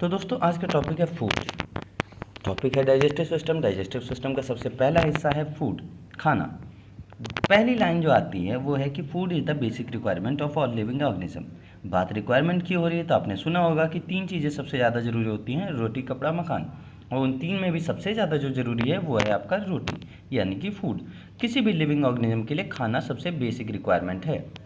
तो दोस्तों आज का टॉपिक है फूड। टॉपिक है डाइजेस्टिव सिस्टम। डाइजेस्टिव सिस्टम का सबसे पहला हिस्सा है फूड, खाना। पहली लाइन जो आती है वो है कि food is the basic requirement of all living organism. बात रिक्वायरमेंट की हो रही है तो आपने सुना होगा कि 3 चीज़ें सबसे ज़्यादा ज़रूरी होती हैं, रोटी, कपड़ा, मकान। और उन 3 में भी सबसे ज़्यादा जो ज़रूरी है वो है आपका रोटी यानी कि फूड। किसी भी लिविंग ऑर्गेनिज्म के लिए खाना सबसे बेसिक रिक्वायरमेंट है।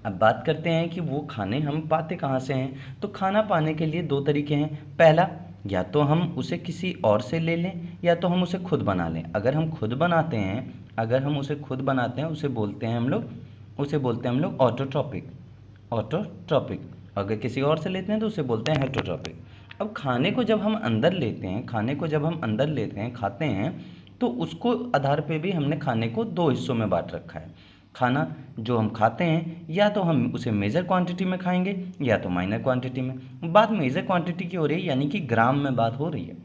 अब बात करते हैं कि वो खाने हम पाते कहाँ से हैं। तो खाना पाने के लिए 2 तरीके हैं। पहला, या तो हम उसे किसी और से ले लें या तो हम उसे खुद बना लें। अगर हम खुद बनाते हैं उसे बोलते हैं हम लोग ऑटोट्रॉपिक। अगर किसी और से लेते हैं तो उसे बोलते हैं हेटरोट्रॉपिक। अब खाने को जब हम अंदर लेते हैं खाते हैं, तो उसको आधार पे भी हमने खाने को 2 हिस्सों में बांट रखा है। खाना जो हम खाते हैं या तो हम उसे मेजर क्वांटिटी में खाएंगे या तो माइनर क्वांटिटी में। बात मेजर क्वांटिटी की हो रही है यानी कि ग्राम में बात हो रही है।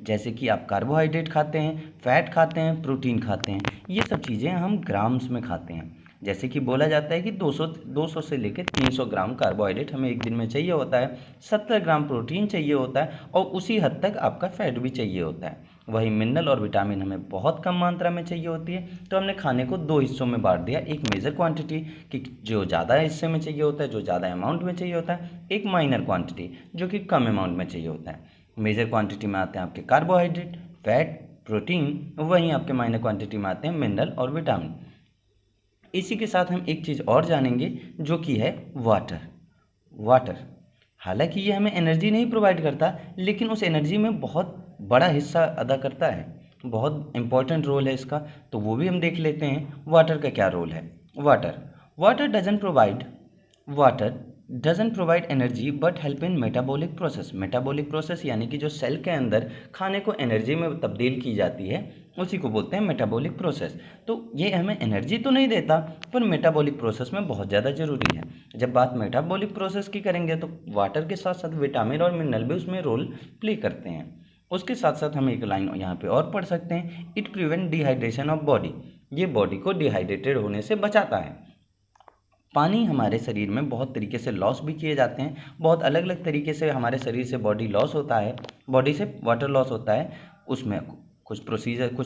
जैसे कि आप कार्बोहाइड्रेट खाते हैं, फैट खाते हैं, प्रोटीन खाते हैं, ये सब चीज़ें हम ग्राम्स में खाते हैं। जैसे कि बोला जाता है कि 200 से लेकर 300 ग्राम कार्बोहाइड्रेट हमें एक दिन में चाहिए होता है, 70 ग्राम प्रोटीन चाहिए होता है और उसी हद तक आपका फैट भी चाहिए होता है। वही मिनरल और विटामिन हमें बहुत कम मात्रा में चाहिए होती है। तो हमने खाने को 2 हिस्सों में बांट दिया, एक मेजर क्वांटिटी कि जो ज़्यादा हिस्से में चाहिए होता है, जो ज़्यादा अमाउंट में चाहिए होता है, एक माइनर क्वांटिटी जो कि कम अमाउंट में चाहिए होता है। मेजर क्वांटिटी में आते हैं आपके कार्बोहाइड्रेट, फैट, प्रोटीन, वहीं आपके माइनर क्वांटिटी में आते हैं मिनरल और विटामिन। इसी के साथ हम एक चीज़ और जानेंगे जो कि है वाटर। हालांकि ये हमें एनर्जी नहीं प्रोवाइड करता, लेकिन उस एनर्जी में बहुत बड़ा हिस्सा अदा करता है, बहुत इंपॉर्टेंट रोल है इसका। तो वो भी हम देख लेते हैं वाटर का क्या रोल है। Water doesn't provide energy but help in metabolic process यानी कि जो सेल के अंदर खाने को एनर्जी में तब्दील की जाती है उसी को बोलते हैं मेटाबॉलिक प्रोसेस। तो ये हमें एनर्जी तो नहीं देता पर मेटाबॉलिक प्रोसेस में बहुत ज़्यादा ज़रूरी है। जब बात मेटाबॉलिक प्रोसेस की करेंगे तो वाटर के साथ साथ विटामिन और मिनरल भी उसमें रोल प्ले करते हैं। उसके साथ साथ हम एक लाइन यहाँ पे और पढ़ सकते हैं, it prevent dehydration of body. ये बॉडी को डिहाइड्रेटेड होने से बचाता है। पानी हमारे शरीर में बहुत तरीके से लॉस भी किए जाते हैं, बहुत अलग अलग तरीके से हमारे शरीर से बॉडी से वाटर लॉस होता है। उसमें कुछ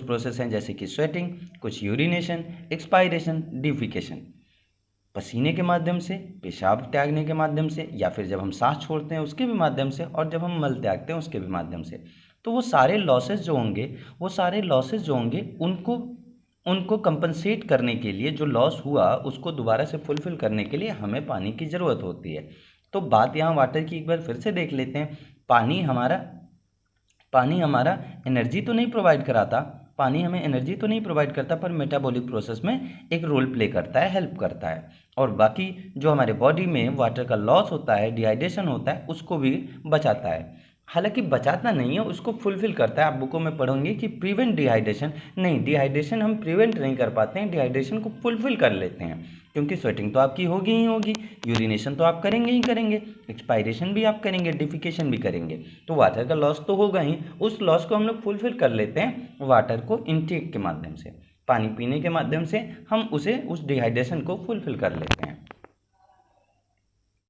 प्रोसेस हैं जैसे कि स्वेटिंग, कुछ यूरिनेशन, एक्सपायरेशन, डिफिकेशन, पसीने के माध्यम से, पेशाब त्यागने के माध्यम से, या फिर जब हम सांस छोड़ते हैं उसके भी माध्यम से, और जब हम मल त्यागते हैं उसके भी माध्यम से। तो वो सारे लॉसेस जो होंगे उनको कंपनसेट करने के लिए, जो लॉस हुआ उसको दोबारा से फुलफिल करने के लिए हमें पानी की ज़रूरत होती है। तो बात यहाँ वाटर की एक बार फिर से देख लेते हैं। पानी हमारा एनर्जी तो नहीं प्रोवाइड करता, पर मेटाबॉलिक प्रोसेस में एक रोल प्ले करता है, हेल्प करता है। और बाकी जो हमारे बॉडी में वाटर का लॉस होता है, डिहाइड्रेशन होता है, उसको भी बचाता है। हालांकि बचाता नहीं है, उसको फुलफिल करता है। आप बुकों में पढ़ोगे कि प्रिवेंट डिहाइड्रेशन, नहीं, डिहाइड्रेशन हम प्रिवेंट नहीं कर पाते हैं, डिहाइड्रेशन को फुलफिल कर लेते हैं। क्योंकि स्वेटिंग तो आपकी होगी ही होगी, यूरिनेशन तो आप करेंगे ही करेंगे, एक्सपायरेशन भी आप करेंगे, डिफिकेशन भी करेंगे, तो वाटर का लॉस तो होगा ही। उस लॉस को हम लोग फुलफिल कर लेते हैं वाटर को इनटेक के माध्यम से, पानी पीने के माध्यम से हम उस डिहाइड्रेशन को फुलफिल कर लेते हैं।